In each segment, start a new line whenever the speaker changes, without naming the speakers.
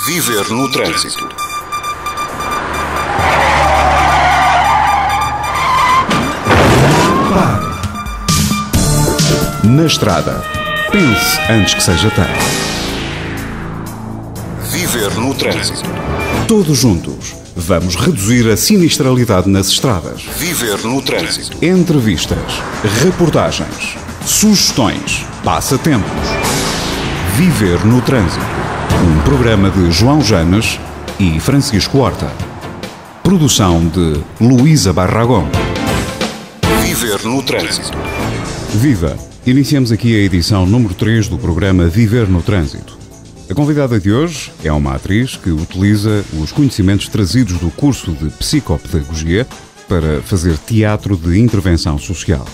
Viver no trânsito.
Pare. Na estrada. Pense antes que seja tarde.
Viver no trânsito.
Todos juntos, vamos reduzir a sinistralidade nas estradas.
Viver no trânsito.
Entrevistas, reportagens, sugestões, passatempos. Viver no trânsito. Um programa de João Janes e Francisco Horta. Produção de Luísa Barragão.
Viver no trânsito.
Viva! Iniciamos aqui a edição número 3 do programa Viver no Trânsito. A convidada de hoje é uma atriz que utiliza os conhecimentos trazidos do curso de Psicopedagogia para fazer teatro de intervenção social.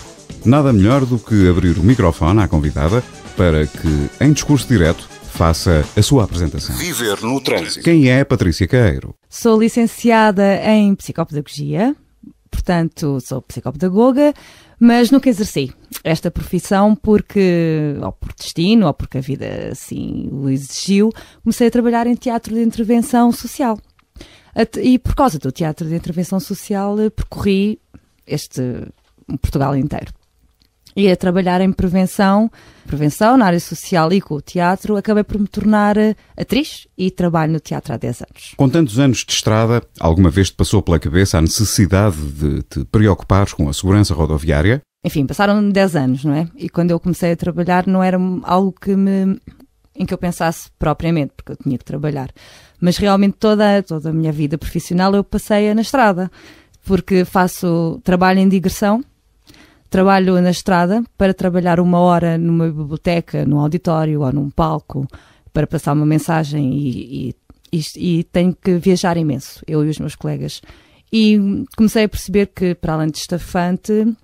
Nada melhor do que abrir o microfone à convidada para que, em discurso direto, faça a sua apresentação.
Viver no trânsito.
Quem é Patrícia Caeiro?
Sou licenciada em Psicopedagogia, portanto sou psicopedagoga, mas nunca exerci esta profissão porque, ou por destino, ou porque a vida assim o exigiu, comecei a trabalhar em teatro de intervenção social. E por causa do teatro de intervenção social percorri Portugal inteiro. E a trabalhar em prevenção na área social e com o teatro, acabei por me tornar atriz e trabalho no teatro há 10 anos.
Com tantos anos de estrada, alguma vez te passou pela cabeça a necessidade de te preocupares com a segurança rodoviária?
Enfim, passaram 10 anos, não é? E quando eu comecei a trabalhar não era algo em que eu pensasse propriamente, porque eu tinha que trabalhar. Mas realmente toda a minha vida profissional eu passei na estrada, porque trabalho em digressão. Trabalho na estrada para trabalhar 1 hora numa biblioteca, num auditório ou num palco para passar uma mensagem e tenho que viajar imenso, eu e os meus colegas. E comecei a perceber que, para além de estafante,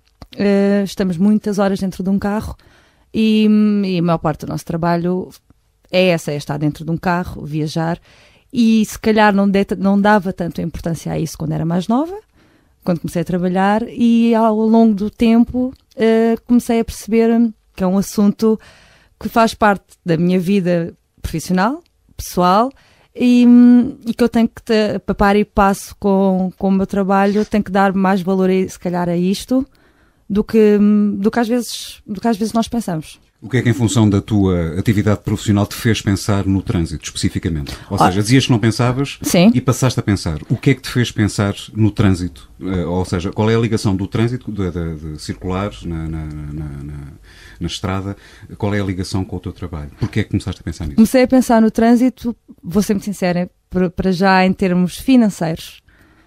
estamos muitas horas dentro de um carro e a maior parte do nosso trabalho é estar dentro de um carro, viajar, e se calhar não dava tanta importância a isso quando era mais nova, quando comecei a trabalhar, e ao longo do tempo comecei a perceber que é um assunto que faz parte da minha vida profissional, pessoal, e que eu tenho que, para par e passo com o meu trabalho, tenho que dar mais valor, se calhar, a isto do que às vezes nós pensamos.
O que é que, em função da tua atividade profissional, te fez pensar no trânsito, especificamente? Ou seja, dizias que não pensavas. Sim. E passaste a pensar. O que é que te fez pensar no trânsito? Ou seja, qual é a ligação do trânsito, de circular na estrada, qual é a ligação com o teu trabalho? Porquê é que começaste a pensar nisso?
Comecei a pensar no trânsito, vou ser muito sincera, para já em termos financeiros.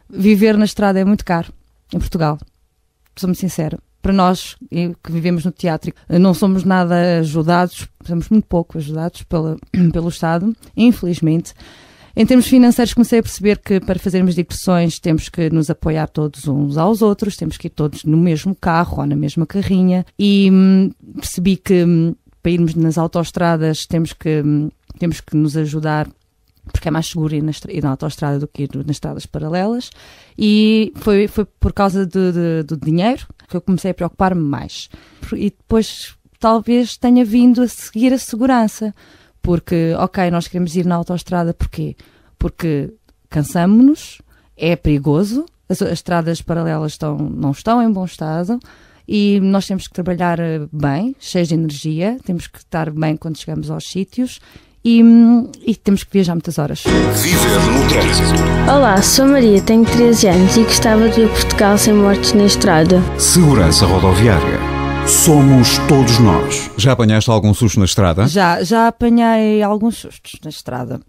Viver na estrada é muito caro, em Portugal. Sou muito sincera. Para nós, que vivemos no teatro, não somos nada ajudados, somos muito pouco ajudados pelo Estado, infelizmente. Em termos financeiros, comecei a perceber que para fazermos digressões temos que nos apoiar todos uns aos outros, temos que ir todos no mesmo carro ou na mesma carrinha, e percebi que para irmos nas autoestradas temos que nos ajudar, porque é mais seguro ir na autoestrada do que ir nas estradas paralelas, e foi por causa do dinheiro que eu comecei a preocupar-me mais. E depois talvez tenha vindo a seguir a segurança, porque, nós queremos ir na autoestrada, porquê? Porque cansamo-nos, é perigoso, as estradas paralelas não estão em bom estado, e nós temos que trabalhar bem, cheios de energia, temos que estar bem quando chegamos aos sítios, e temos que viajar muitas horas.
Viver no trânsito.
Olá, sou Maria, tenho 13 anos e gostava de ver Portugal sem mortes na estrada.
Segurança rodoviária. Somos todos nós. Já apanhaste algum susto na estrada?
Já apanhei alguns sustos na estrada,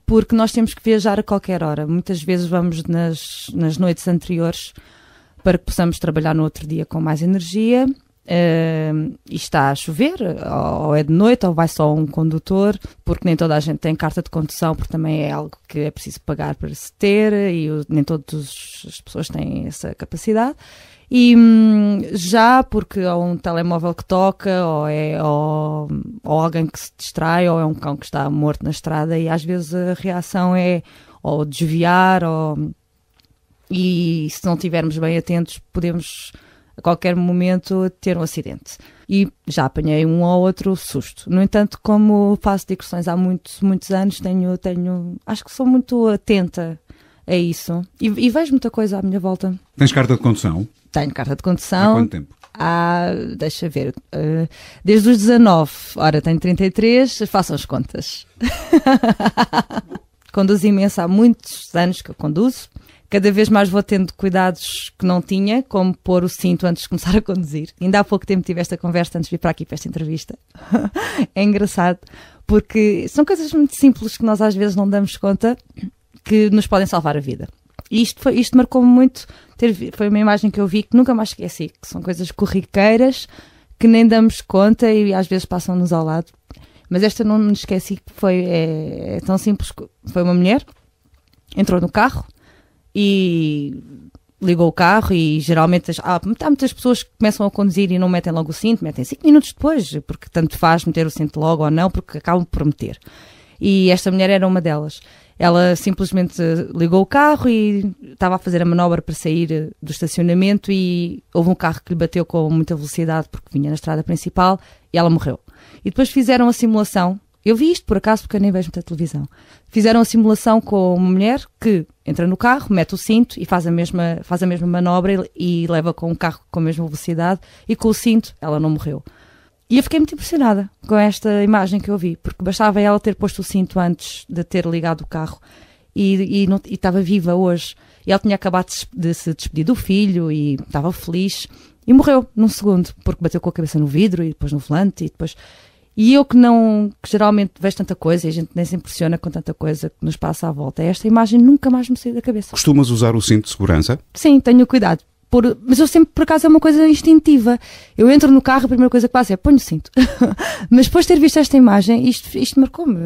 porque nós temos que viajar a qualquer hora. Muitas vezes vamos nas noites anteriores para que possamos trabalhar no outro dia com mais energia. E está a chover, ou é de noite, ou vai só um condutor, porque nem toda a gente tem carta de condução, porque também é algo que é preciso pagar para se ter, e nem todas as pessoas têm essa capacidade. E já porque há um telemóvel que toca, ou alguém que se distrai, ou é um cão que está morto na estrada, e às vezes a reação é ou desviar, e se não estivermos bem atentos podemos a qualquer momento ter um acidente. E já apanhei um ou outro susto. No entanto, como faço digressões há muitos anos, acho que sou muito atenta a isso e vejo muita coisa à minha volta.
Tens carta de condução?
Tenho carta de condução.
Há quanto tempo?
Deixa ver, desde os 19, ora tenho 33, façam as contas. Conduzo imenso, há muitos anos que eu conduzo. Cada vez mais vou tendo cuidados que não tinha, como pôr o cinto antes de começar a conduzir. Ainda há pouco tempo tive esta conversa antes de vir para aqui para esta entrevista. É engraçado, porque são coisas muito simples que nós às vezes não damos conta que nos podem salvar a vida. E isto marcou-me muito, foi uma imagem que eu vi que nunca mais esqueci, que são coisas corriqueiras que nem damos conta e às vezes passam-nos ao lado. Mas esta não me esqueci, que é tão simples. Foi uma mulher, entrou no carro e ligou o carro e geralmente há muitas pessoas que começam a conduzir e não metem logo o cinto, metem 5 minutos depois, porque tanto faz meter o cinto logo ou não, porque acabam por meter. E esta mulher era uma delas. Ela simplesmente ligou o carro e estava a fazer a manobra para sair do estacionamento e houve um carro que lhe bateu com muita velocidade porque vinha na estrada principal e ela morreu. E depois fizeram a simulação. Eu vi isto por acaso porque eu nem vejo muita televisão. Fizeram a simulação com uma mulher que entra no carro, mete o cinto e faz a mesma manobra e leva com um carro com a mesma velocidade e com o cinto ela não morreu. E eu fiquei muito impressionada com esta imagem que eu vi, porque bastava ela ter posto o cinto antes de ter ligado o carro e estava viva hoje. E ela tinha acabado de se despedir do filho e estava feliz e morreu num segundo, porque bateu com a cabeça no vidro e depois no volante e depois... E eu que geralmente vejo tanta coisa e a gente nem se impressiona com tanta coisa que nos passa à volta, esta imagem nunca mais me saiu da cabeça.
Costumas usar o cinto de segurança?
Sim, tenho cuidado. Mas eu sempre, por acaso, é uma coisa instintiva. Eu entro no carro, a primeira coisa que faço é ponho o cinto. Mas depois de ter visto esta imagem, isto marcou-me.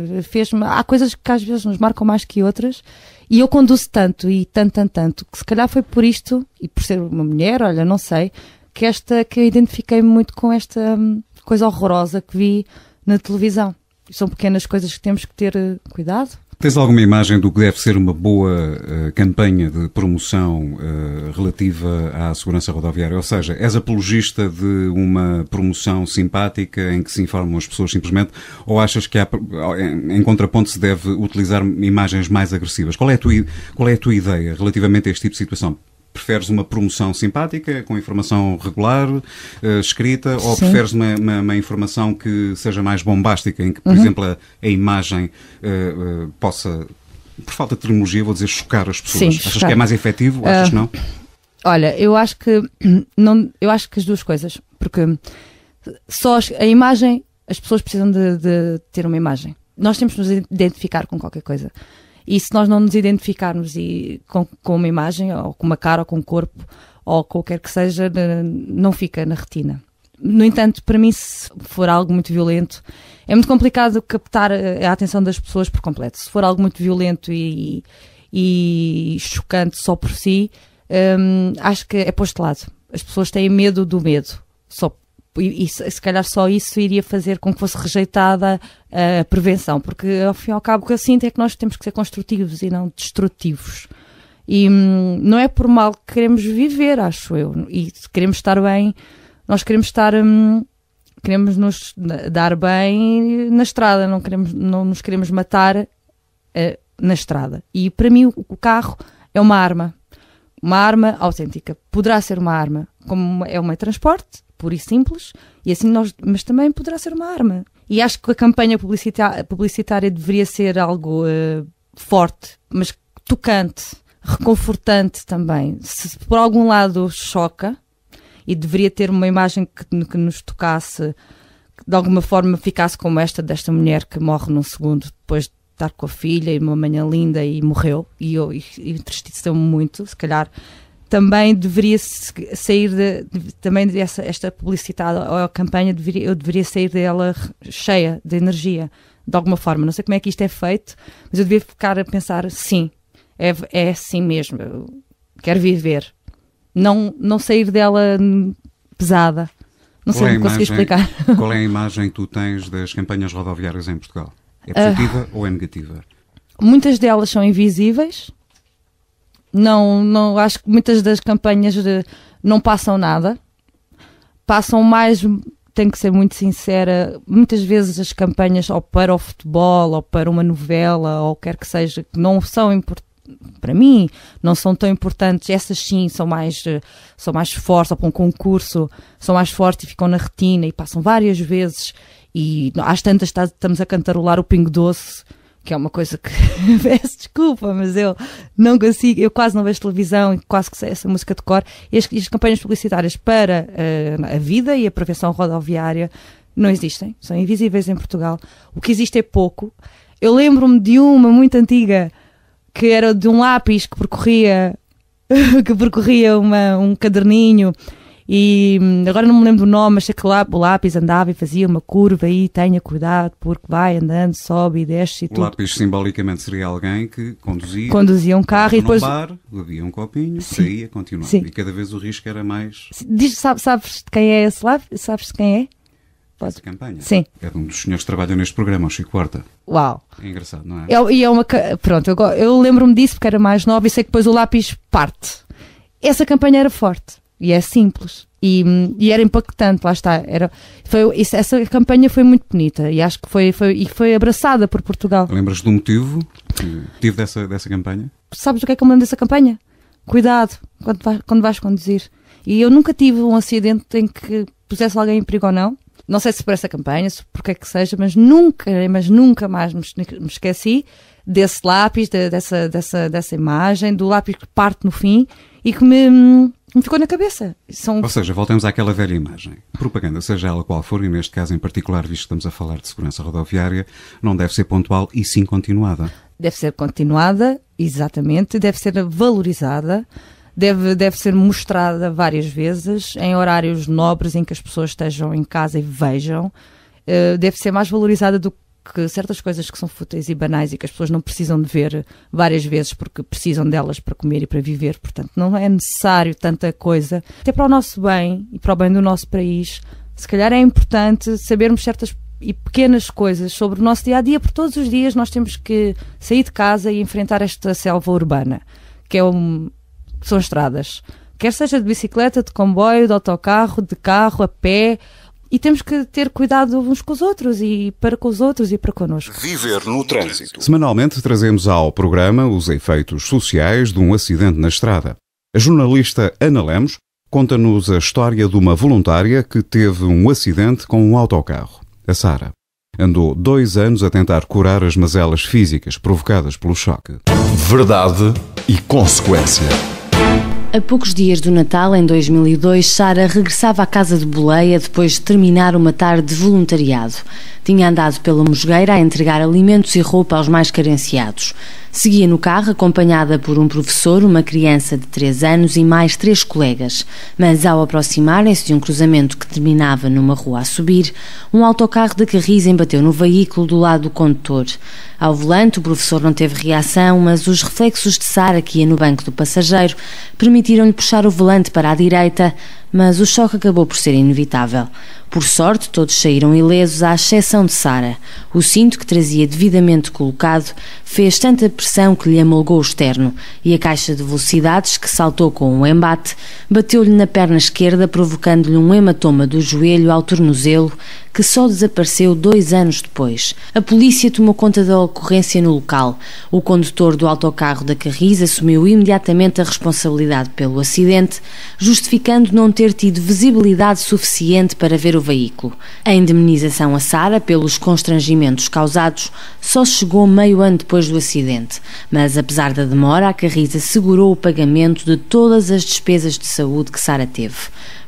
Há coisas que às vezes nos marcam mais que outras. E eu conduzo tanto e tanto, que se calhar foi por isto, e por ser uma mulher, olha, não sei, que eu identifiquei-me muito com esta coisa horrorosa que vi na televisão. São pequenas coisas que temos que ter cuidado.
Tens alguma imagem do que deve ser uma boa campanha de promoção relativa à segurança rodoviária? Ou seja, és apologista de uma promoção simpática em que se informam as pessoas simplesmente, ou achas que em contraponto se deve utilizar imagens mais agressivas? Qual é a tua ideia relativamente a este tipo de situação? Preferes uma promoção simpática, com informação regular, escrita, ou
Sim.
preferes uma informação que seja mais bombástica, em que, por exemplo, a imagem possa, por falta de terminologia, vou dizer, chocar as pessoas?
Sim,
achas
chocar.
que é mais efetivo? Achas que não?
Olha, eu acho que as duas coisas, porque só a imagem, as pessoas precisam de ter uma imagem. Nós temos de nos identificar com qualquer coisa. E se nós não nos identificarmos com uma imagem, ou com uma cara, ou com um corpo, ou qualquer que seja, não fica na retina. No entanto, para mim, se for algo muito violento, é muito complicado captar a atenção das pessoas por completo. Se for algo muito violento e chocante só por si, acho que é posto de lado. As pessoas têm medo do medo. E se calhar só isso iria fazer com que fosse rejeitada a prevenção, porque ao fim e ao cabo o que eu sinto é que nós temos que ser construtivos e não destrutivos. E não é por mal que queremos viver, acho eu, e se queremos estar bem, nós queremos nos dar bem na estrada, não nos queremos matar na estrada. E para mim o carro é uma arma autêntica. Poderá ser uma arma, como é um meio de transporte, puro e simples, e assim mas também poderá ser uma arma. E acho que a campanha publicitária deveria ser algo forte, mas tocante, reconfortante também. Se por algum lado choca, e deveria ter uma imagem que nos tocasse, que de alguma forma ficasse como desta mulher que morre num segundo depois de estar com a filha e uma manhã linda e morreu, e entristeceu-me muito. Se calhar também deveria sair esta publicidade ou a campanha, eu deveria sair dela cheia de energia, de alguma forma. Não sei como é que isto é feito, mas eu devia ficar a pensar, sim, é assim mesmo, eu quero viver. Não sair dela pesada. Não sei como consegui explicar.
Qual é a imagem que tu tens das campanhas rodoviárias em Portugal? É positiva ou é negativa?
Muitas delas são invisíveis. Não, acho que muitas das campanhas não passam nada. passam mais, tenho que ser muito sincera, muitas vezes as campanhas ou para o futebol, ou para uma novela, ou quer que seja, que não são importantes, para mim, não são tão importantes, essas sim são mais fortes, ou para um concurso, são mais fortes e ficam na retina e passam várias vezes, e às tantas estamos a cantarolar o Pingo Doce, que é uma coisa que, peço desculpa, mas eu não consigo, eu quase não vejo televisão e quase que sei essa música de cor, e as campanhas publicitárias para a vida e a prevenção rodoviária não existem, são invisíveis em Portugal. O que existe é pouco. Eu lembro-me de uma muito antiga, que era de um lápis que percorria um caderninho, e agora não me lembro do nome, mas sei que o lápis andava e fazia uma curva e tenha cuidado porque vai andando, sobe e desce e tudo.
O lápis simbolicamente seria alguém que
conduzia um carro e depois...
bar, bebia um copinho, saía, continuava.
Sim.
E cada vez o risco era mais...
Sabes de quem é esse lápis? Sabes de quem é?
Essa campanha?
Sim.
É de um dos senhores que trabalham neste programa, o Chico Horta.
Uau.
É engraçado, não é?
E é uma... Pronto, eu lembro-me disso porque era mais nova e sei que depois o lápis parte. Essa campanha era forte e é simples e era impactante, lá está. Essa campanha foi muito bonita e acho que foi abraçada por Portugal.
Lembras do motivo dessa campanha?
Sabes o que é que eu me lembro dessa campanha? Cuidado quando vais conduzir. E eu nunca tive um acidente em que pusesse alguém em perigo ou não. Não sei se por essa campanha, se por que é que seja, mas nunca mais me esqueci desse lápis, dessa imagem, do lápis que parte no fim e que me ficou na cabeça.
Ou seja, voltamos àquela velha imagem. Propaganda, seja ela qual for, e neste caso em particular, visto que estamos a falar de segurança rodoviária, não deve ser pontual e sim continuada. Deve
ser continuada, exatamente, deve ser valorizada. Deve ser mostrada várias vezes, em horários nobres em que as pessoas estejam em casa e vejam. Deve ser mais valorizada do que certas coisas que são fúteis e banais e que as pessoas não precisam de ver várias vezes porque precisam delas para comer e para viver. Portanto, não é necessário tanta coisa. Até para o nosso bem e para o bem do nosso país, se calhar é importante sabermos certas e pequenas coisas sobre o nosso dia-a-dia, porque todos os dias nós temos que sair de casa e enfrentar esta selva urbana, que são estradas, quer seja de bicicleta, de comboio, de autocarro, de carro, a pé, e temos que ter cuidado uns com os outros e para com os outros e para connosco.
Viver no trânsito.
Semanalmente trazemos ao programa os efeitos sociais de um acidente na estrada. A jornalista Ana Lemos conta-nos a história de uma voluntária que teve um acidente com um autocarro, a Sara. Andou 2 anos a tentar curar as mazelas físicas provocadas pelo choque.
Verdade e consequência.
A poucos dias do Natal, em 2002, Sara regressava à casa de boleia depois de terminar uma tarde de voluntariado. Tinha andado pela Mosgueira a entregar alimentos e roupa aos mais carenciados. Seguia no carro acompanhada por um professor, uma criança de 3 anos e mais 3 colegas. Mas ao aproximarem-se de um cruzamento que terminava numa rua a subir, um autocarro da Carris embateu no veículo do lado do condutor. Ao volante, o professor não teve reação, mas os reflexos de Sara, que ia no banco do passageiro, permitiram-lhe puxar o volante para a direita, mas o choque acabou por ser inevitável. Por sorte, todos saíram ilesos, à exceção de Sara. O cinto, que trazia devidamente colocado, fez tanta pressão que lhe amolgou o externo e a caixa de velocidades, que saltou com um embate, bateu-lhe na perna esquerda, provocando-lhe um hematoma do joelho ao tornozelo, que só desapareceu 2 anos depois. A polícia tomou conta da ocorrência no local. O condutor do autocarro da Carris assumiu imediatamente a responsabilidade pelo acidente, justificando não ter tido visibilidade suficiente para ver o veículo. A indemnização a Sara pelos constrangimentos causados só chegou meio ano depois do acidente, mas apesar da demora, a Carris assegurou o pagamento de todas as despesas de saúde que Sara teve.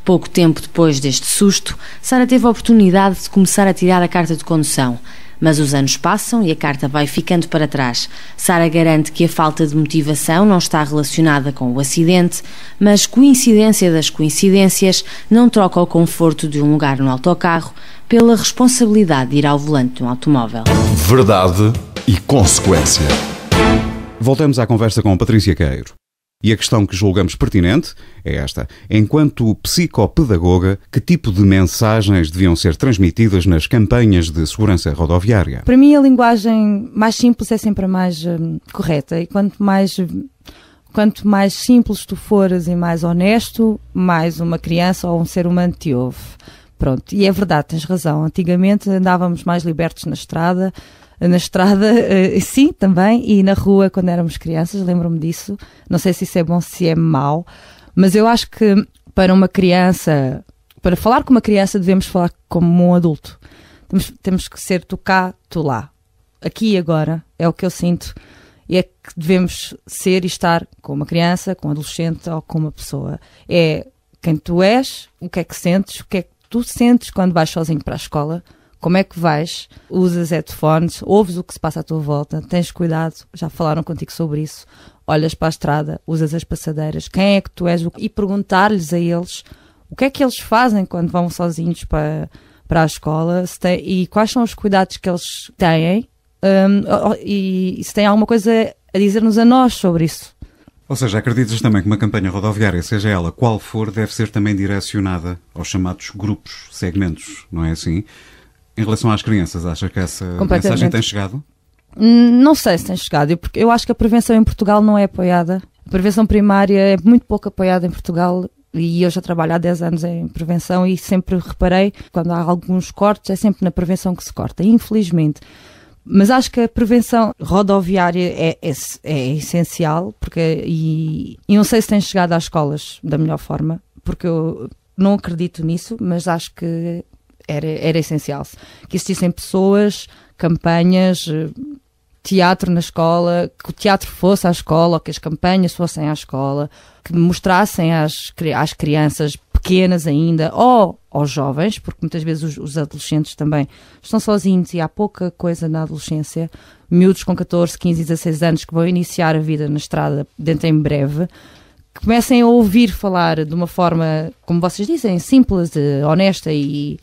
Pouco tempo depois deste susto, Sara teve a oportunidade de começar a tirar a carta de condução. Mas os anos passam e a carta vai ficando para trás. Sara garante que a falta de motivação não está relacionada com o acidente, mas coincidência das coincidências não troca o conforto de um lugar no autocarro pela responsabilidade de ir ao volante de um automóvel.
Verdade e consequência.
Voltamos à conversa com Patrícia Queiro. E a questão que julgamos pertinente é esta. Enquanto psicopedagoga, que tipo de mensagens deviam ser transmitidas nas campanhas de segurança rodoviária?
Para mim, a linguagem mais simples é sempre a mais correta. E quanto mais quanto mais simples tu fores e mais honesto, mais uma criança ou um ser humano te ouve. Pronto, e é verdade, tens razão. Antigamente andávamos mais libertos na estrada, sim, também, e na rua quando éramos crianças, lembro-me disso. Não sei se isso é bom, se é mau, mas eu acho que para uma criança, para falar com uma criança, devemos falar como um adulto. Temos que ser tu cá, tu lá. Aqui e agora, é o que eu sinto. E é que devemos ser e estar com uma criança, com um adolescente ou com uma pessoa. É quem tu és, o que é que sentes, o que é que tu sentes quando vais sozinho para a escola, como é que vais, usas headphones, ouves o que se passa à tua volta, tens cuidado, já falaram contigo sobre isso, olhas para a estrada, usas as passadeiras, quem é que tu és, e perguntar-lhes a eles o que é que eles fazem quando vão sozinhos para a escola e quais são os cuidados que eles têm, e se têm alguma coisa a dizer-nos a nós sobre isso.
Ou seja, acreditas também que uma campanha rodoviária, seja ela qual for, deve ser também direcionada aos chamados grupos, segmentos, não é assim? Em relação às crianças, acha que essa mensagem tem chegado?
Não sei se tem chegado, porque eu acho que a prevenção em Portugal não é apoiada. A prevenção primária é muito pouco apoiada em Portugal e eu já trabalho há 10 anos em prevenção e sempre reparei, quando há alguns cortes, é sempre na prevenção que se corta, infelizmente. Mas acho que a prevenção rodoviária é essencial, e não sei se tem chegado às escolas da melhor forma, porque eu não acredito nisso, mas acho que era essencial. Que existissem pessoas, campanhas, teatro na escola, que o teatro fosse à escola, que as campanhas fossem à escola, que mostrassem às crianças pequenas ainda, ou aos jovens, porque muitas vezes os adolescentes também estão sozinhos e há pouca coisa na adolescência, miúdos com 14, 15 e 16 anos que vão iniciar a vida na estrada dentro em breve, que comecem a ouvir falar de uma forma, como vocês dizem, simples, honesta e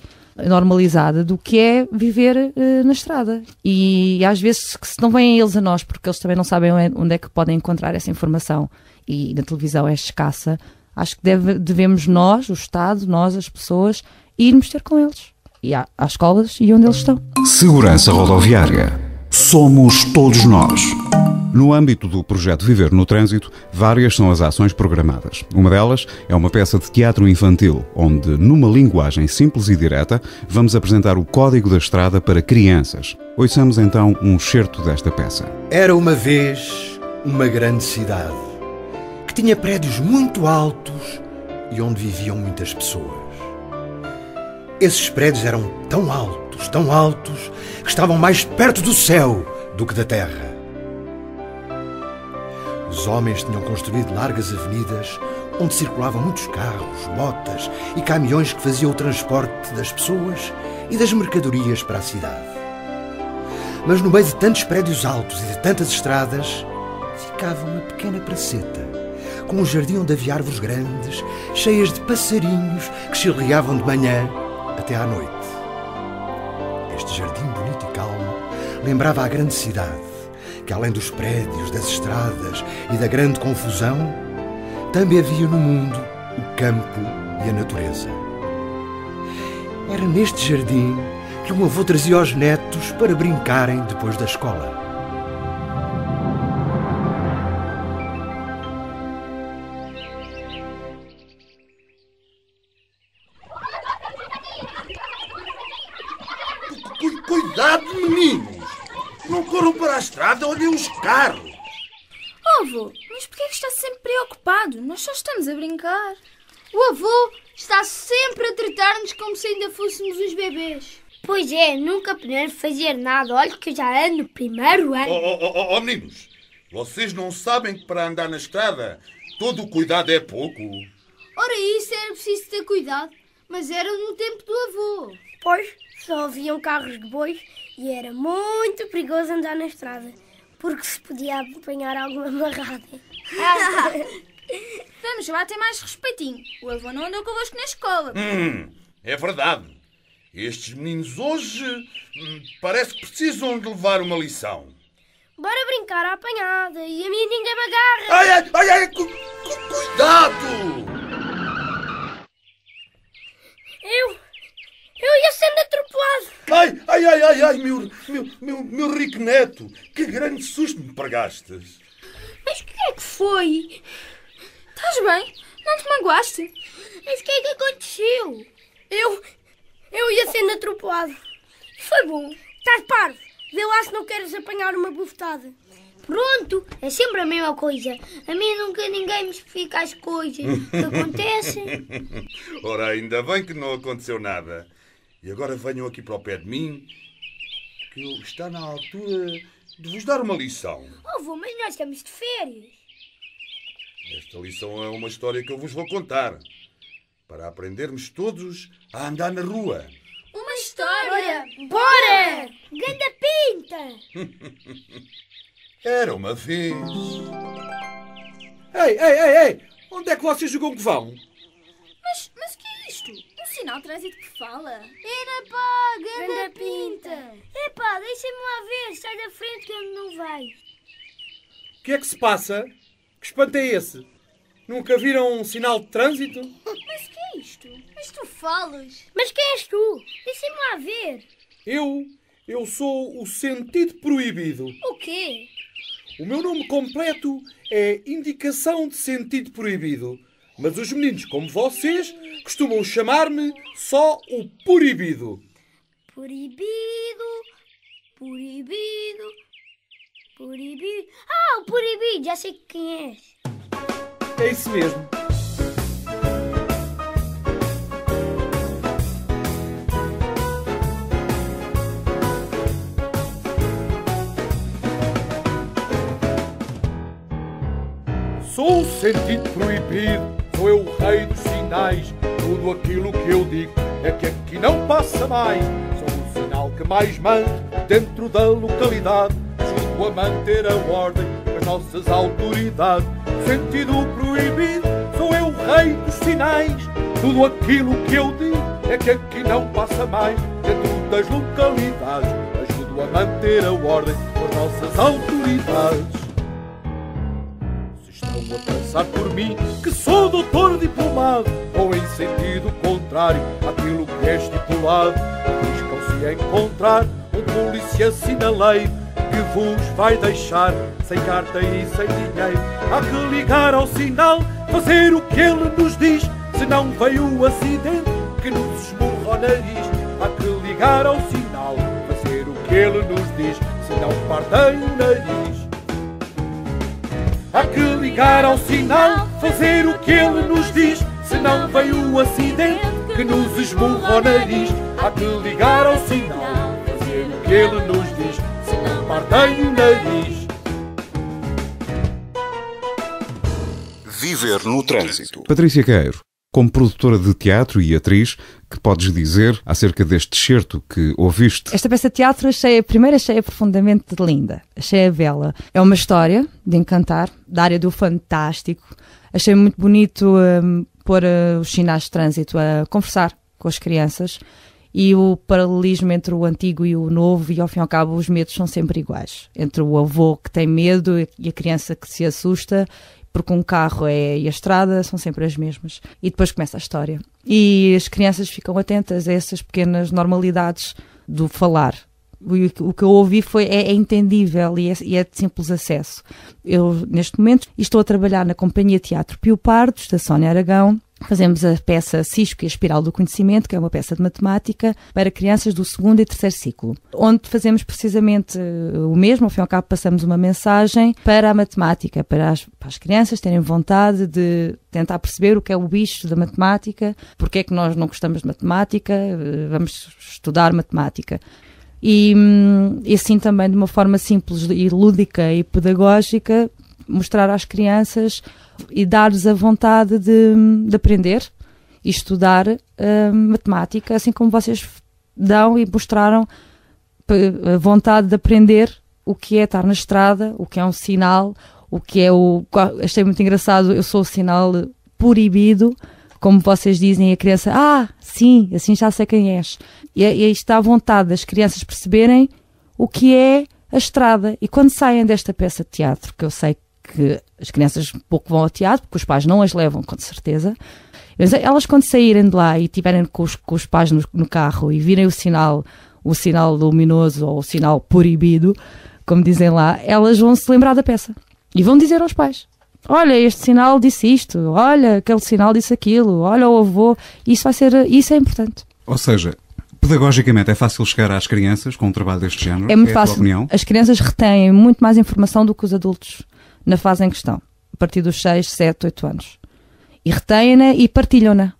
normalizada do que é viver na estrada. E às vezes que se não vêm eles a nós, porque eles também não sabem onde é que podem encontrar essa informação e na televisão é escassa, acho que devemos nós, o Estado, nós, as pessoas, irmos ter com eles. E às escolas e onde eles estão.
Segurança rodoviária. Somos todos nós. No âmbito do projeto Viver no Trânsito, várias são as ações programadas. Uma delas é uma peça de teatro infantil, onde, numa linguagem simples e direta, vamos apresentar o Código da Estrada para crianças. Ouçamos então um excerto desta peça.
Era uma vez uma grande cidade, que tinha prédios muito altos e onde viviam muitas pessoas. Esses prédios eram tão altos, que estavam mais perto do céu do que da terra. Os homens tinham construído largas avenidas onde circulavam muitos carros, motas e caminhões que faziam o transporte das pessoas e das mercadorias para a cidade. Mas no meio de tantos prédios altos e de tantas estradas, ficava uma pequena praceta, com um jardim onde havia árvores grandes, cheias de passarinhos que chilreavam de manhã até à noite. Este jardim bonito e calmo lembrava a grande cidade, que além dos prédios, das estradas e da grande confusão, também havia no mundo o campo e a natureza. Era neste jardim que um avô trazia os netos para brincarem depois da escola.
Cuidado, meninos! Não corram para a estrada, olhem os carros!
Oh, avô, mas porquê é que está sempre preocupado? Nós só estamos a brincar. O avô está sempre a tratar-nos como se ainda fôssemos os bebês.
Pois é, nunca podemos fazer nada. Olha que eu já ando no primeiro ano.
Oh, meninos, vocês não sabem que para andar na estrada todo o cuidado é pouco?
Ora, isso era preciso ter cuidado, mas era no tempo do avô.
Pois, só haviam carros de bois e era muito perigoso andar na estrada, porque se podia apanhar alguma marrada.
Vamos lá ter mais respeitinho. O avô não andou convosco na escola.
É verdade. Estes meninos hoje parece que precisam de levar uma lição.
Bora brincar à apanhada e a mim ninguém me agarra.
Ai, cuidado!
Eu ia sendo atropelado.
Ai, meu rico neto, que grande susto me pregastes.
Mas o que
é que foi? Estás bem? Não te magoaste?
Mas o que é que aconteceu? Eu ia sendo atropelado. Foi bom. Estás parvo. Vê lá se não queres apanhar uma bufetada. Pronto, é sempre a mesma coisa. A mim nunca ninguém me explica as coisas que acontecem.
Ora, ainda bem que não aconteceu nada. E agora venham aqui para o pé de mim, que está na altura de vos dar uma lição.
Oh, avô, mas nós estamos de férias.
Esta lição é uma história que eu vos vou contar, para aprendermos todos a andar na rua.
Uma história!
Bora! Ganda pinta!
Era uma vez...
Ei! Onde é que vocês jogam que vão?
Mas o que é isto? Um sinal de trânsito que fala.
Era pá, ganda pinta! Epá, deixa-me lá ver, sai da frente que eu não vejo.
O que é que se passa? Que espanto é esse? Nunca viram um sinal de trânsito?
Mas o que é isto? Mas tu falas.
Mas quem és tu? Deixa-me lá ver.
Eu sou o sentido proibido.
O quê?
O meu nome completo é Indicação de Sentido Proibido. Mas os meninos, como vocês, costumam chamar-me só o Proibido.
Proibido. Ah, o Proibido, já sei quem és.
É isso mesmo. Sou o sentido proibido, sou eu o rei dos sinais. Tudo aquilo que eu digo é que aqui não passa mais. Sou o sinal que mais manda dentro da localidade. Ajudo a manter a ordem das nossas autoridades. Sentido proibido, sou eu o rei dos sinais. Tudo aquilo que eu digo é que aqui não passa mais. Dentro das localidades, ajudo a manter a ordem das nossas autoridades. Estão a pensar por mim que sou doutor diplomado, ou em sentido contrário àquilo que é estipulado. Arriscam-se a encontrar um polícia sinaleiro que vos vai deixar sem carta e sem dinheiro. Há que ligar ao sinal, fazer o que ele nos diz, senão veio o acidente que nos esmurra o nariz. Há que ligar ao sinal, fazer o que ele nos diz, senão partem o nariz. Há que ligar ao sinal, fazer o que ele nos diz, senão veio o acidente que nos esmurra o nariz. Há que ligar ao sinal, fazer o que ele nos diz, senão partem o nariz.
Viver no trânsito.
Patrícia Queiro, como produtora de teatro e atriz, que podes dizer acerca deste excerto que ouviste?
Esta peça de teatro achei profundamente linda, achei-a bela. É uma história de encantar, da área do fantástico. Achei muito bonito pôr os sinais de trânsito a conversar com as crianças e o paralelismo entre o antigo e o novo, e ao fim e ao cabo os medos são sempre iguais. Entre o avô que tem medo e a criança que se assusta, porque um carro e a estrada são sempre as mesmas. E depois começa a história. E as crianças ficam atentas a essas pequenas normalidades do falar. O que eu ouvi é entendível e é de simples acesso. Eu, neste momento, estou a trabalhar na Companhia Teatro Pio Pardos, da Sónia Aragão. Fazemos a peça Cisco e a Espiral do Conhecimento, que é uma peça de matemática para crianças do 2º e 3º ciclo, onde fazemos precisamente o mesmo. Ao fim e ao cabo passamos uma mensagem para a matemática, para as crianças terem vontade de tentar perceber o que é o bicho da matemática, porque é que nós não gostamos de matemática, vamos estudar matemática. E assim também de uma forma simples e lúdica e pedagógica, mostrar às crianças e dar-lhes a vontade de aprender e estudar matemática, assim como vocês dão e mostraram a vontade de aprender o que é estar na estrada, o que é um sinal, o que é achei muito engraçado, eu sou o sinal proibido, como vocês dizem, a criança, sim, assim já sei quem és. E aí está a vontade das crianças perceberem o que é a estrada. E quando saem desta peça de teatro, que eu sei que as crianças pouco vão ao teatro, porque os pais não as levam, com certeza, mas elas quando saírem de lá e estiverem com os pais no carro e virem o sinal luminoso ou o sinal proibido, como dizem lá, elas vão se lembrar da peça. E vão dizer aos pais. olha, este sinal disse isto, olha, aquele sinal disse aquilo, olha o avô, isso é importante.
Ou seja, pedagogicamente é fácil chegar às crianças com um trabalho deste género?
É muito
a
fácil.
tua opinião?
As crianças retêm muito mais informação do que os adultos na fase em questão, a partir dos 6, 7, 8 anos. E retêm-na e partilham-na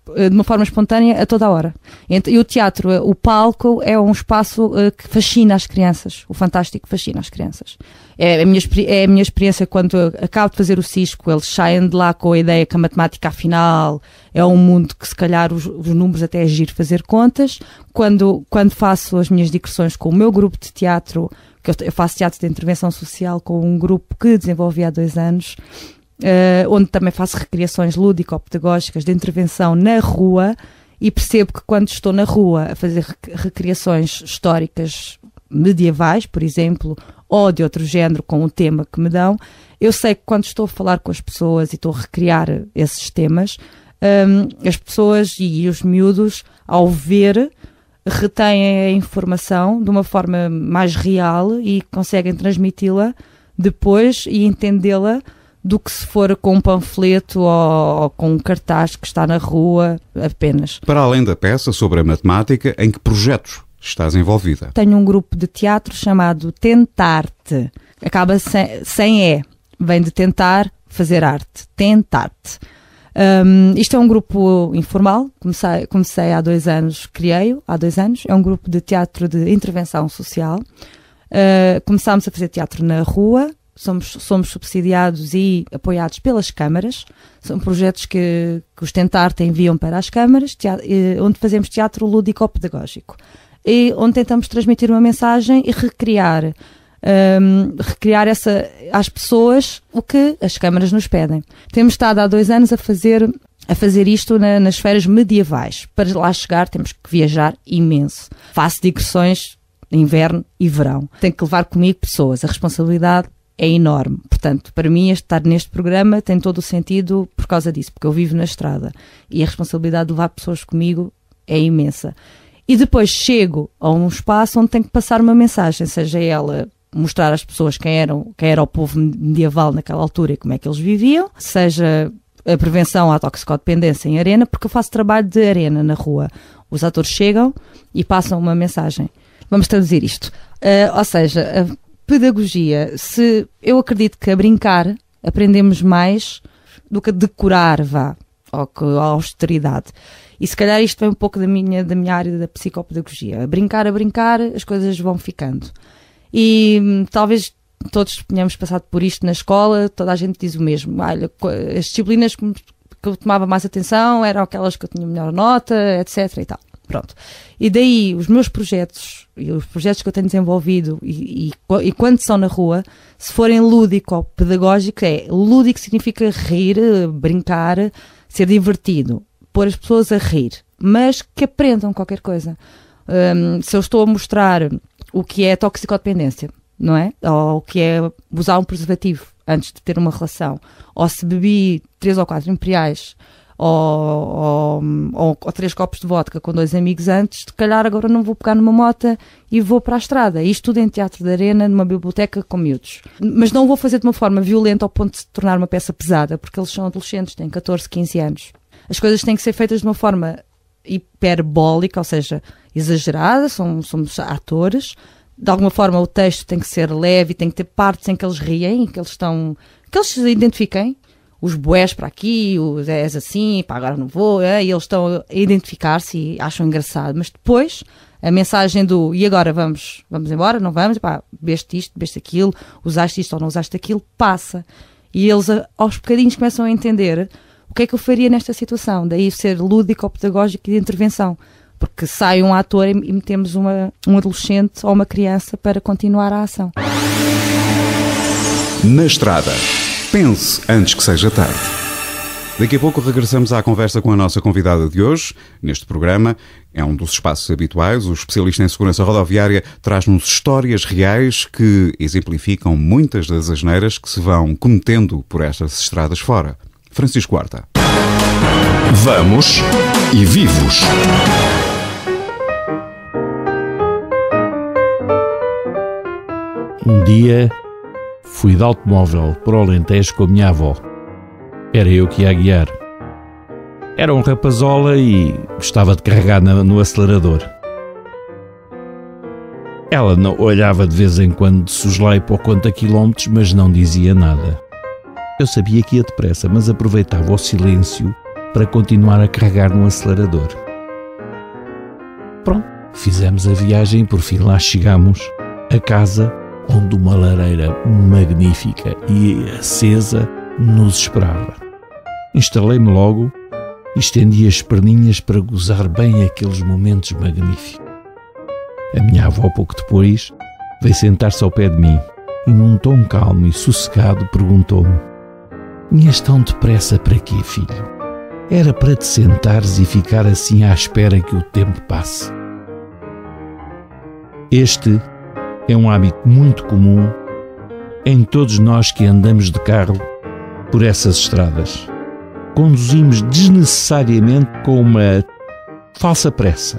de uma forma espontânea a toda a hora. E o teatro, o palco, é um espaço que fascina as crianças. O fantástico fascina as crianças. É a minha experiência quando eu acabo de fazer o Cisco, eles saem de lá com a ideia que a matemática, afinal, é um mundo que se calhar os números até é giro fazer contas. Quando faço as minhas digressões com o meu grupo de teatro, que eu faço teatro de intervenção social com um grupo que desenvolvi há 2 anos, onde também faço recriações lúdico-pedagógicas de intervenção na rua, e percebo que quando estou na rua a fazer recriações históricas medievais, por exemplo, ou de outro género com o tema que me dão, eu sei que quando estou a falar com as pessoas e estou a recriar esses temas, as pessoas e os miúdos, ao ver, retêm a informação de uma forma mais real e conseguem transmiti-la depois e entendê-la do que se for com um panfleto ou com um cartaz que está na rua apenas.
Para além da peça sobre a matemática, em que projetos estás envolvida?
Tenho um grupo de teatro chamado Tentar-te. Acaba sem E. Vem de tentar fazer arte. Tentar-te. Isto é um grupo informal. Comecei há 2 anos, criei-o há 2 anos. É um grupo de teatro de intervenção social. Começámos a fazer teatro na rua. Somos subsidiados e apoiados pelas câmaras. São projetos que os Tentar-te enviam para as câmaras, onde fazemos teatro lúdico-pedagógico. E onde tentamos transmitir uma mensagem e recriar às pessoas o que as câmaras nos pedem. Temos estado há 2 anos a fazer isto nas férias medievais. Para lá chegar temos que viajar imenso. Faço digressões inverno e verão. Tenho que levar comigo pessoas. A responsabilidade é enorme. Portanto, para mim, estar neste programa tem todo o sentido por causa disso, porque eu vivo na estrada e a responsabilidade de levar pessoas comigo é imensa. E depois chego a um espaço onde tenho que passar uma mensagem, seja ela mostrar às pessoas quem era o povo medieval naquela altura e como é que eles viviam, seja a prevenção à toxicodependência em arena, porque eu faço trabalho de arena na rua. Os atores chegam e passam uma mensagem. Vamos traduzir isto. Ou seja, a pedagogia, se eu acredito que a brincar aprendemos mais do que a decorar, ou que a austeridade. E se calhar isto vem um pouco da minha área da psicopedagogia. A brincar, as coisas vão ficando. E talvez todos tenhamos passado por isto na escola, toda a gente diz o mesmo. Olha, as disciplinas que eu tomava mais atenção eram aquelas que eu tinha melhor nota, etc. e tal. Pronto. E daí os meus projetos e os projetos que eu tenho desenvolvido e quando são na rua, se forem lúdico ou pedagógico, lúdico significa rir, brincar, ser divertido, pôr as pessoas a rir, mas que aprendam qualquer coisa. Se eu estou a mostrar o que é toxicodependência, não é? Ou o que é usar um preservativo antes de ter uma relação, ou se bebi 3 ou 4 imperiais, ou 3 copos de vodka com 2 amigos antes, se calhar agora não vou pegar numa mota e vou para a estrada. Isto tudo em teatro de arena, numa biblioteca com miúdos. Mas não vou fazer de uma forma violenta ao ponto de se tornar uma peça pesada, porque eles são adolescentes, têm 14, 15 anos. As coisas têm que ser feitas de uma forma hiperbólica, ou seja, exagerada, somos atores. De alguma forma o texto tem que ser leve, tem que ter partes em que eles riem, que eles se identifiquem. Os boés para aqui, os és assim, pá, agora não vou, e eles estão a identificar-se e acham engraçado. Mas depois, a mensagem do e agora vamos embora, não vamos, pá, beste isto, beste aquilo, usaste isto ou não usaste aquilo, passa. E eles aos bocadinhos começam a entender o que é que eu faria nesta situação. Daí ser lúdico ou pedagógico e de intervenção. Porque sai um ator e metemos um adolescente ou uma criança para continuar a ação.
Na estrada. Pense antes que seja tarde. Daqui a pouco regressamos à conversa com a nossa convidada de hoje. Neste programa, é um dos espaços habituais. O especialista em segurança rodoviária traz-nos histórias reais que exemplificam muitas das asneiras que se vão cometendo por estas estradas fora. Francisco Horta.
Vamos e vivos.
Um dia Fui de automóvel para o Alentejo com a minha avó. Era eu que ia a guiar. Era um rapazola e gostava de carregar no acelerador. Ela não olhava de vez em quando de soslaio para o conta-quilómetros, mas não dizia nada. Eu sabia que ia depressa, mas aproveitava o silêncio para continuar a carregar no acelerador. Pronto, fizemos a viagem e por fim lá chegámos a casa onde uma lareira magnífica e acesa nos esperava. Instalei-me logo e estendi as perninhas para gozar bem aqueles momentos magníficos. A minha avó, pouco depois, veio sentar-se ao pé de mim e, num tom calmo e sossegado, perguntou-me: "Vinhas tão depressa para quê, filho? Era para te sentares e ficar assim à espera que o tempo passe." Este é um hábito muito comum em todos nós que andamos de carro por essas estradas. Conduzimos desnecessariamente com uma falsa pressa,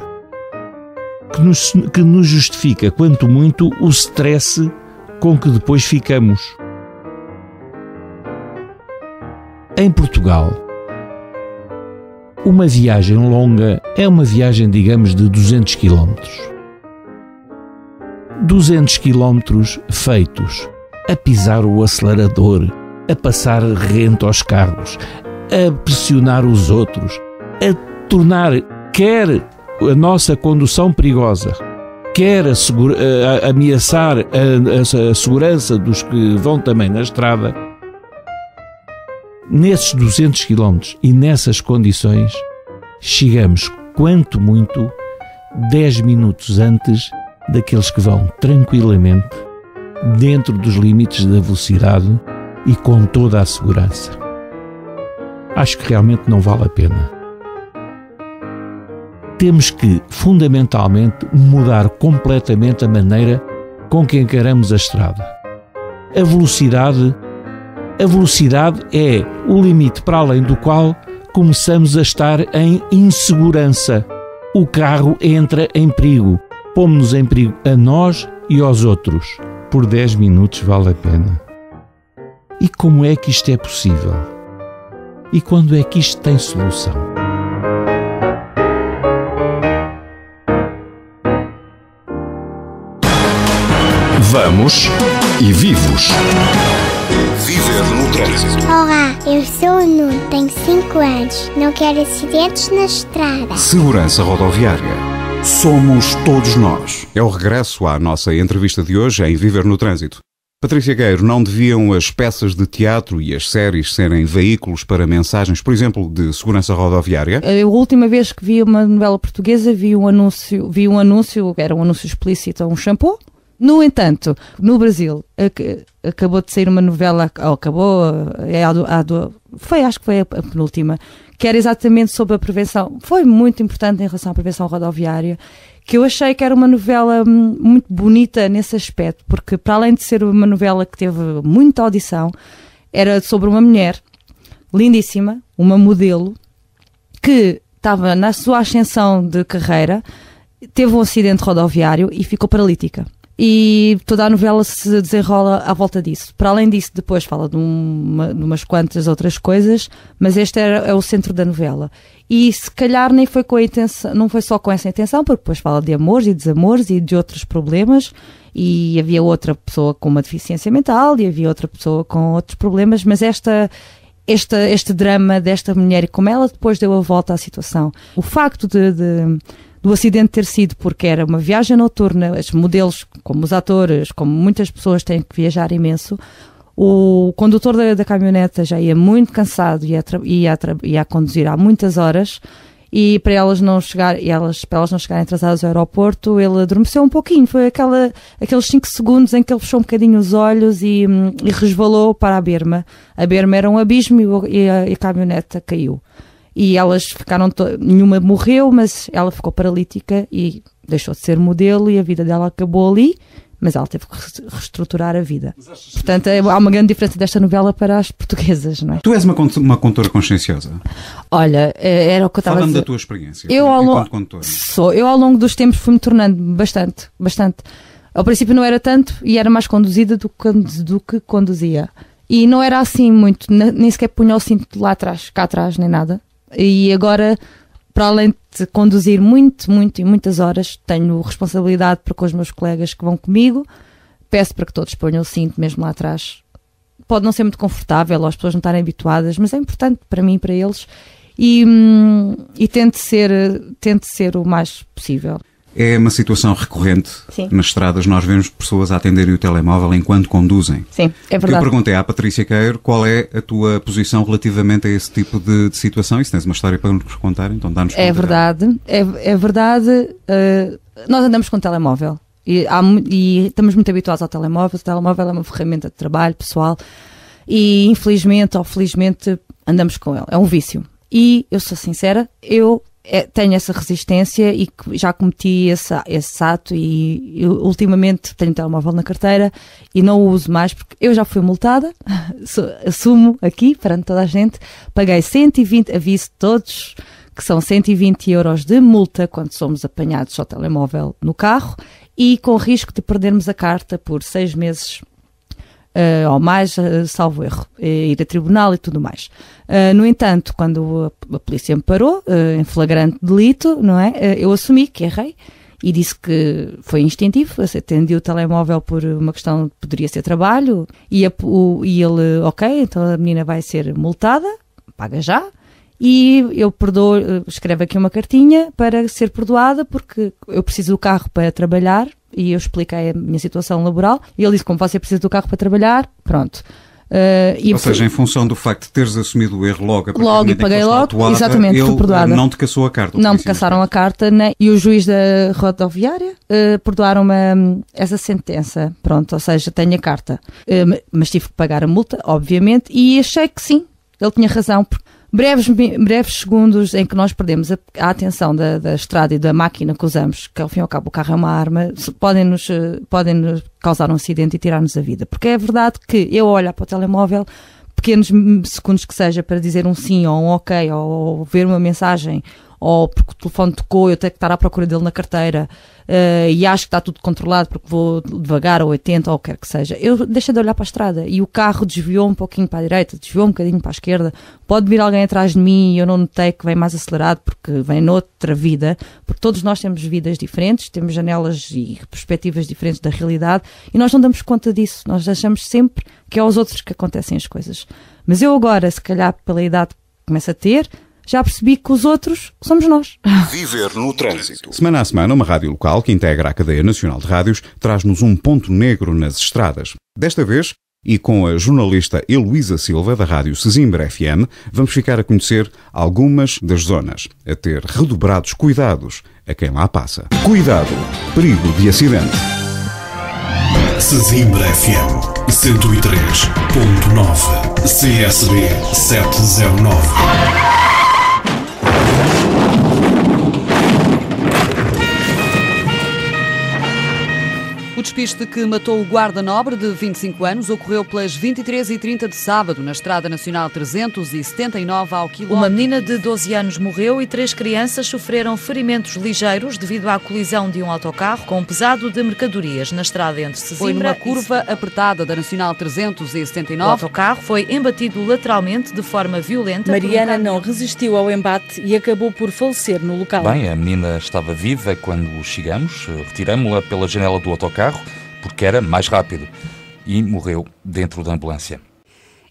que nos justifica, quanto muito, o stress com que depois ficamos. Em Portugal, uma viagem longa é uma viagem, digamos, de 200 km. 200 km feitos a pisar o acelerador, a passar rente aos carros, a pressionar os outros, a tornar quer a nossa condução perigosa, quer a ameaçar a segurança dos que vão também na estrada. Nesses 200 km e nessas condições, chegamos, quanto muito, 10 minutos antes daqueles que vão tranquilamente, dentro dos limites da velocidade e com toda a segurança. Acho que realmente não vale a pena. Temos que, fundamentalmente, mudar completamente a maneira com que encaramos a estrada. A velocidade é o limite para além do qual começamos a estar em insegurança. O carro entra em perigo. Pomos-nos em perigo a nós e aos outros. Por 10 minutos vale a pena. E como é que isto é possível? E quando é que isto tem solução?
Vamos e vivos.
Viver no trânsito.
Olá, eu sou o Nuno, tenho 5 anos. Não quero acidentes na estrada.
Segurança rodoviária. Somos todos nós. É o regresso à nossa entrevista de hoje em Viver no Trânsito. Patrícia Gueiro, não deviam as peças de teatro e as séries serem veículos para mensagens, por exemplo, de segurança rodoviária?
A última vez que vi uma novela portuguesa, vi um anúncio, era um anúncio explícito a um shampoo. No entanto, no Brasil, acabou de sair uma novela, acho que foi a penúltima, que era exatamente sobre a prevenção. Foi muito importante em relação à prevenção rodoviária, que eu achei que era uma novela muito bonita nesse aspecto, porque para além de ser uma novela que teve muita audição, era sobre uma mulher lindíssima, uma modelo, que estava na sua ascensão de carreira, teve um acidente rodoviário e ficou paralítica. E toda a novela se desenrola à volta disso. Para além disso, depois fala de umas quantas outras coisas, mas este é o centro da novela. E se calhar nem foi com a intenção, não foi só com essa intenção, porque depois fala de amores e desamores e de outros problemas, e havia outra pessoa com uma deficiência mental e havia outra pessoa com outros problemas, mas este drama desta mulher e como ela depois deu a volta à situação. O facto do acidente ter sido porque era uma viagem noturna, os modelos, como os atores, como muitas pessoas têm que viajar imenso, o condutor da caminhoneta já ia muito cansado, ia a conduzir há muitas horas, e para elas não chegarem atrasadas ao aeroporto, ele adormeceu um pouquinho. Foi aqueles 5 segundos em que ele fechou um bocadinho os olhos e resvalou para a berma. A berma era um abismo e a caminhoneta caiu. E elas ficaram, nenhuma morreu, mas ela ficou paralítica e deixou de ser modelo e a vida dela acabou ali, mas ela teve que reestruturar a vida. Portanto, há uma grande diferença desta novela para as portuguesas, não é?
Tu és uma contora conscienciosa?
Olha, era o que eu estava a dizer.
Fala-me da tua experiência
eu ao longo dos tempos fui-me tornando bastante. Ao princípio não era tanto e era mais conduzida do que conduzia. E não era assim muito, nem sequer punha o cinto lá atrás, cá atrás, nem nada. E agora, para além de conduzir muito e muitas horas, tenho responsabilidade para com os meus colegas que vão comigo. Peço para que todos ponham o cinto mesmo lá atrás. Pode não ser muito confortável, ou as pessoas não estarem habituadas, mas é importante para mim e para eles. E tente ser o mais possível.
É uma situação recorrente.
Sim.
Nas estradas. Nós vemos pessoas a atenderem o telemóvel enquanto conduzem.
Sim, é verdade.
O que eu perguntei à Patrícia Queiro qual é a tua posição relativamente a esse tipo de situação. E se tens uma história para nos contar, então dá-nos conta.
É verdade. É verdade. Nós andamos com o telemóvel e estamos muito habituados ao telemóvel. O telemóvel é uma ferramenta de trabalho pessoal e infelizmente ou felizmente andamos com ele. É um vício. E eu sou sincera, tenho essa resistência e já cometi esse ato e eu, ultimamente tenho telemóvel na carteira e não o uso mais porque eu já fui multada, assumo aqui perante toda a gente, paguei 120, aviso todos que são 120 euros de multa quando somos apanhados ao telemóvel no carro e com risco de perdermos a carta por 6 meses ou mais, salvo erro, ir a tribunal e tudo mais. No entanto, quando a polícia me parou, em flagrante delito, não é? Eu assumi que errei e disse que foi instintivo, atendi o telemóvel por uma questão de poderia ser trabalho e ele, ok, então a menina vai ser multada, paga já, e eu escrevo aqui uma cartinha para ser perdoada porque eu preciso do carro para trabalhar e eu expliquei a minha situação laboral e ele disse como você precisa do carro para trabalhar, pronto.
Ou seja, em função do facto de teres assumido o erro logo
e paguei logo, exatamente, fui perdoada.
Não te cassou a carta.
Não me cassaram a carta, né? E o juiz da rodoviária perdoaram-me essa sentença, pronto, ou seja, tenho a carta. Mas tive que pagar a multa, obviamente, e achei que sim, ele tinha razão, porque breves segundos em que nós perdemos a atenção da estrada e da máquina que usamos, que ao fim e ao cabo o carro é uma arma, podem-nos causar um acidente e tirar-nos a vida. Porque é verdade que eu olhar para o telemóvel, pequenos segundos que seja, para dizer um sim ou um ok, ou ver uma mensagem, ou porque o telefone tocou, eu tenho que estar à procura dele na carteira, e acho que está tudo controlado porque vou devagar, ou 80, ou o que quer que seja. Eu deixei de olhar para a estrada e o carro desviou um pouquinho para a direita, desviou um bocadinho para a esquerda. Pode vir alguém atrás de mim e eu não notei que vem mais acelerado porque vem noutra vida, porque todos nós temos vidas diferentes, temos janelas e perspectivas diferentes da realidade e nós não damos conta disso. Nós achamos sempre que é aos outros que acontecem as coisas. Mas eu agora, se calhar pela idade que começo a ter, já percebi que os outros somos nós.
Viver no trânsito.
Semana a semana, uma rádio local que integra a cadeia nacional de rádios traz-nos um ponto negro nas estradas. Desta vez, e com a jornalista Heloísa Silva, da rádio Sesimbra FM, vamos ficar a conhecer algumas das zonas, a ter redobrados cuidados a quem lá passa. Cuidado! Perigo de acidente.
Sesimbra FM 103.9 CSB 709.
O despiste que matou o guarda-nobre de 25 anos ocorreu pelas 23h30 de sábado na Estrada Nacional 379 ao quilómetro.
Uma menina de 12 anos morreu e 3 crianças sofreram ferimentos ligeiros devido à colisão de um autocarro com um pesado de mercadorias na estrada entre Sesimbra.
Foi numa curva apertada da Nacional 379.
O autocarro foi embatido lateralmente de forma violenta.
Mariana não resistiu ao embate e acabou por falecer no local.
Bem, a menina estava viva quando chegamos, retiramo-la pela janela do autocarro porque era mais rápido e morreu dentro da ambulância.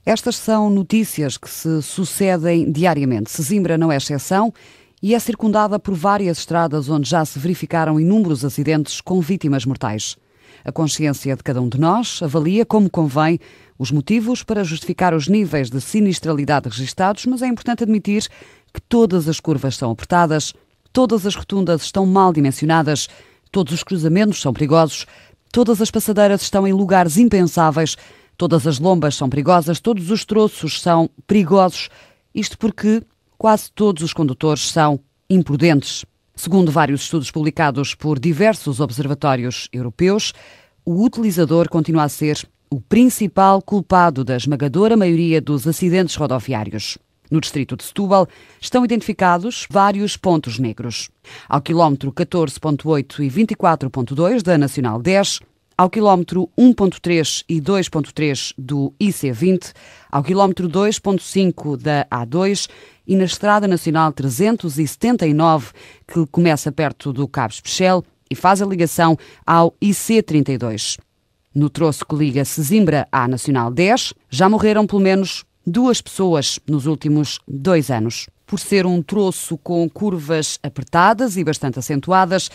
Estas são notícias que se sucedem diariamente. Sesimbra não é exceção e é circundada por várias estradas onde já se verificaram inúmeros acidentes com vítimas mortais. A consciência de cada um de nós avalia como convém os motivos para justificar os níveis de sinistralidade registados, mas é importante admitir que todas as curvas são apertadas, todas as rotundas estão mal dimensionadas, todos os cruzamentos são perigosos, todas as passadeiras estão em lugares impensáveis, todas as lombas são perigosas, todos os troços são perigosos. Isto porque quase todos os condutores são imprudentes. Segundo vários estudos publicados por diversos observatórios europeus, o utilizador continua a ser o principal culpado da esmagadora maioria dos acidentes rodoviários. No distrito de Setúbal estão identificados vários pontos negros. Ao quilómetro 14.8 e 24.2 da Nacional 10, ao quilómetro 1.3 e 2.3 do IC20, ao quilómetro 2.5 da A2 e na Estrada Nacional 379, que começa perto do Cabo Especial e faz a ligação ao IC32. No troço que liga Sesimbra à Nacional 10, já morreram pelo menos 2 pessoas nos últimos 2 anos. Por ser um troço com curvas apertadas e bastante acentuadas,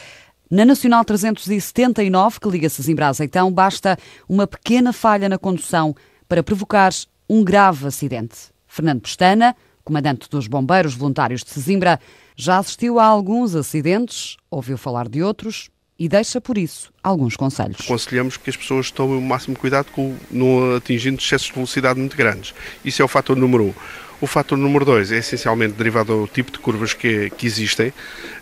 na Nacional 379, que liga Sesimbra a Azeitão, basta uma pequena falha na condução para provocar um grave acidente. Fernando Pestana, comandante dos Bombeiros Voluntários de Sesimbra, já assistiu a alguns acidentes, ouviu falar de outros e deixa, por isso, alguns conselhos.
Aconselhamos que as pessoas tomem o máximo cuidado com não atingindo excessos de velocidade muito grandes. Isso é o fator número 1. O fator número 2 é essencialmente derivado do tipo de curvas que existem.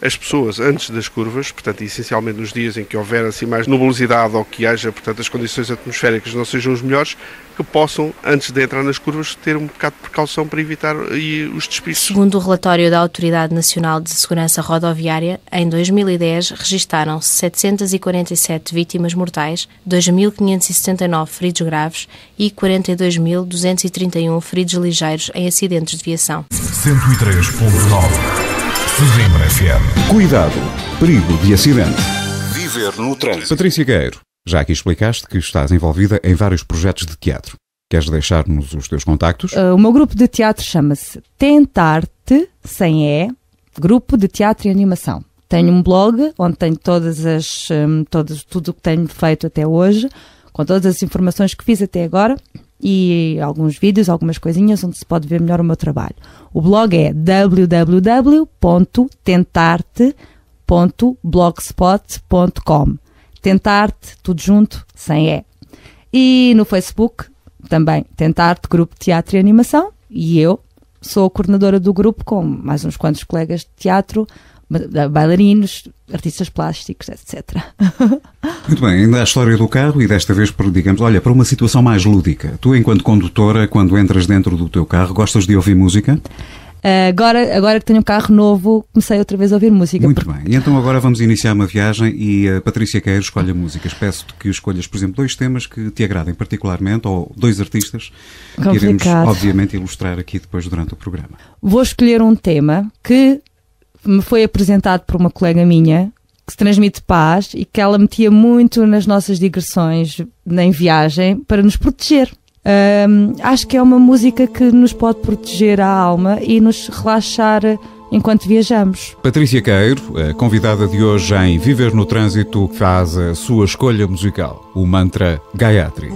As pessoas, antes das curvas, portanto, essencialmente nos dias em que houver assim mais nubosidade ou que haja, portanto, as condições atmosféricas não sejam as melhores, que possam, antes de entrar nas curvas, ter um bocado de precaução para evitar os despiços.
Segundo o relatório da Autoridade Nacional de Segurança Rodoviária, em 2010 registaram-se 747 vítimas mortais, 2.579 feridos graves e 42.231 feridos ligeiros em acidentes de viação.
103.9 Sesimbra FM.
Cuidado, perigo de acidente.
Viver no trânsito.
Patrícia Guerreiro, já aqui explicaste que estás envolvida em vários projetos de teatro. Queres deixar-nos os teus contactos?
O meu grupo de teatro chama-se Tentar-te, sem E, Grupo de Teatro e Animação. Tenho um blog onde tenho tudo o que tenho feito até hoje, com todas as informações que fiz até agora e alguns vídeos, algumas coisinhas onde se pode ver melhor o meu trabalho. O blog é www.tentarte.blogspot.com. Tentar-te, tudo junto, sem E. E no Facebook, também, Tentar-te, Grupo de Teatro e Animação. E eu sou a coordenadora do grupo com mais uns quantos colegas de teatro, bailarinos, artistas plásticos, etc.
Muito bem, ainda a história do carro e desta vez, digamos, olha, para uma situação mais lúdica. Tu, enquanto condutora, quando entras dentro do teu carro, gostas de ouvir música?
Agora que tenho um carro novo, comecei outra vez a ouvir música.
Muito bem. E então agora vamos iniciar uma viagem e a Patrícia Queiro escolhe músicas. Peço-te que escolhas, por exemplo, 2 temas que te agradem particularmente ou 2 artistas que iremos, obviamente, ilustrar aqui depois durante o programa. Vou
escolher um tema que me foi apresentado por uma colega minha, que se transmite paz e que ela metia muito nas nossas digressões em viagem para nos proteger. Acho que é uma música que nos pode proteger a alma e nos relaxar enquanto viajamos.
Patrícia Queiro, a convidada de hoje em Viver no Trânsito, faz a sua escolha musical, o mantra Gayatri.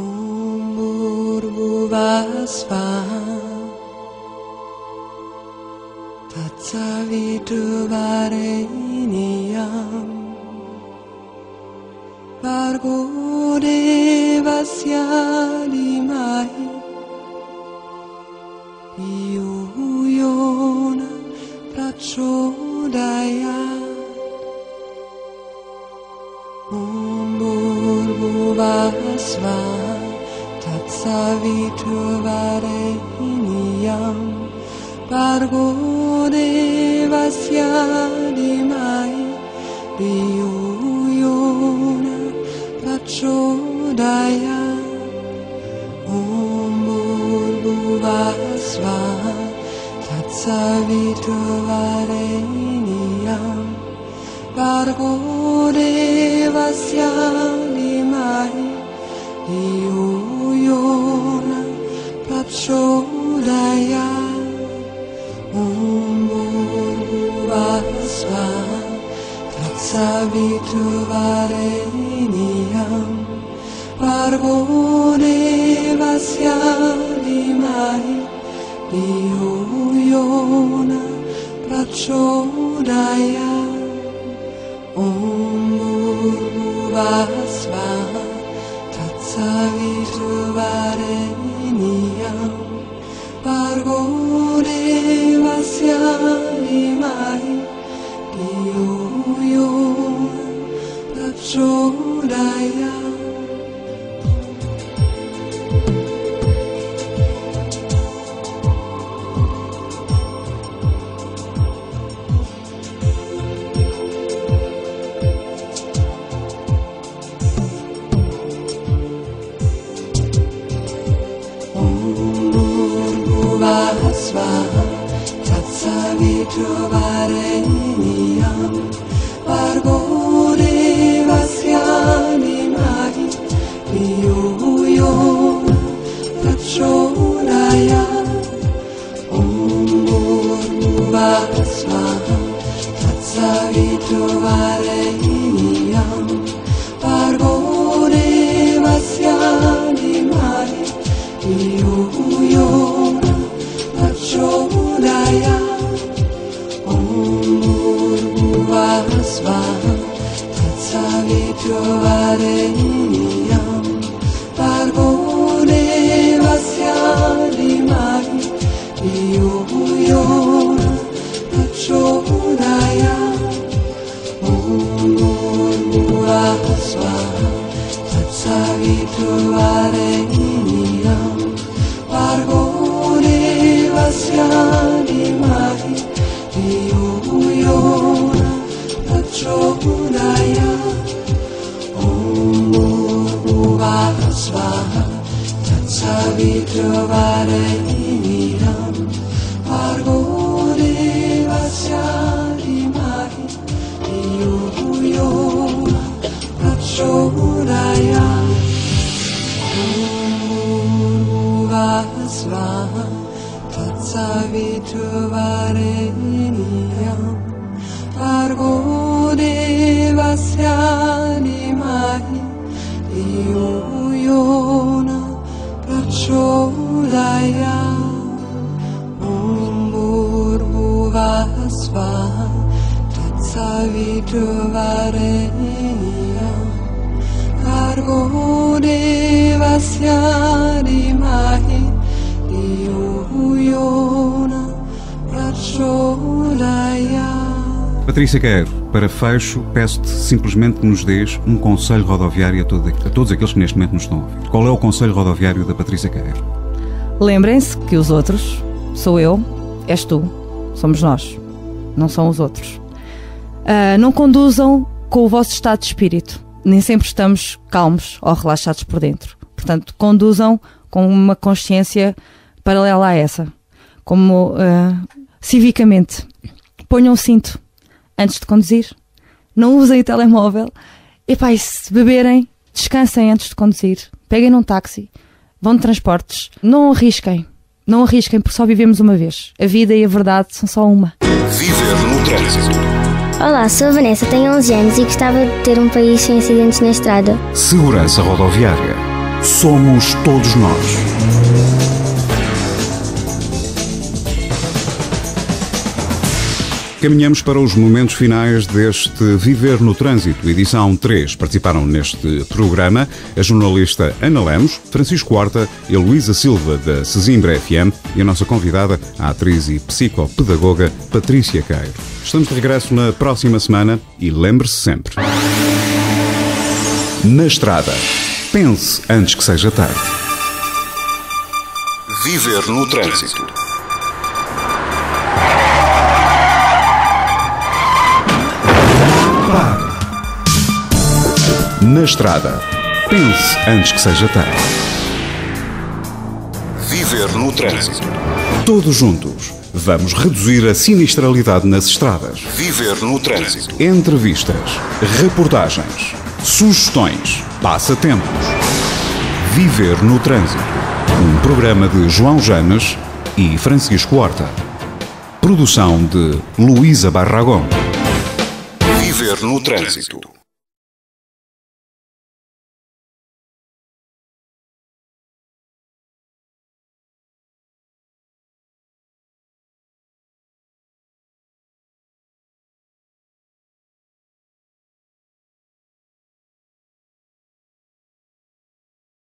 Bargo devasya dimai Yuyona prachodaya Umburbuvasva Tatsaviturvareniyam Bargo devasya dimai Yuyona Prachodaya Umburbuvasva Tatsaviturvareniyam Bargo devasya dimai Yuyona Prachodaya Umburbuvasva Tatsaviturvareniyam Bargo devasya dimai Yuyona Prachodaya Umburbuvasva Tatsaviturvareniyam Bargo devasya dimai Yuyona Prachodaya Svaha Tatsaviturvarenyam Bargo Devasya Dhimahi Dhiyo Yo Prachodayat Bhurvuvah Svaha Tatsaviturvarenyam Bargo Devasya Dhimahi Dhiyo Yo Prachodayat Bhurvuvah Svaha Tatsaviturvarenyam Bargo Devasya Dhimahi Dhiyo Yo Prachodayat Bhurvuvah Svaha Tatsaviturvarenyam Bargo Devasya Dhimahi Dhiyo Yo Prachodayat Bhurvuvah Svaha Tatsaviturvarenyam Bargo Devasya Dhimahi Dhiyo Yo Prachodayat Bhurvuvah Svaha Tatsaviturvarenyam Bargo Devasya Dhimahi Dhiyo Yo Prachodayat Bhurvuvah Svaha Tatsaviturvarenyam Bargo Devasya Dhimahi Dhiyo Yo Prachodayat.
Patrícia Queiro, para fecho, peço-te simplesmente que nos dês um conselho rodoviário a todos aqueles que neste momento nos estão a ouvir. Qual é o conselho rodoviário da Patrícia Queiro?
Lembrem-se que os outros, sou eu, és tu, somos nós, não são os outros. Não conduzam com o vosso estado de espírito. Nem sempre estamos calmos ou relaxados por dentro. Portanto, conduzam com uma consciência paralela a essa. Como civicamente. Ponham um cinto antes de conduzir. Não usem o telemóvel. E se beberem, descansem antes de conduzir. Peguem num táxi. Vão de transportes. Não arrisquem. Não arrisquem porque só vivemos uma vez. A vida e a verdade são só uma.
Viver no trânsito.
Olá, sou a Vanessa, tenho 11 anos e gostava de ter um país sem acidentes na estrada.
Segurança rodoviária. Somos todos nós. Caminhamos para os momentos finais deste Viver no Trânsito, edição 3. Participaram neste programa a jornalista Ana Lemos, Francisco Horta e a Luísa Silva, da Sesimbra FM, e a nossa convidada, a atriz e psicopedagoga Patrícia Queiro. Estamos de regresso na próxima semana e lembre-se sempre: na estrada, pense antes que seja tarde.
Viver no Trânsito.
Na estrada, pense antes que seja tarde.
Viver no Trânsito.
Todos juntos, vamos reduzir a sinistralidade nas estradas.
Viver no Trânsito.
Entrevistas, reportagens, sugestões, passatempos. Viver no Trânsito. Um programa de João Janes e Francisco Horta. Produção de Luísa Barragão.
Viver no Trânsito.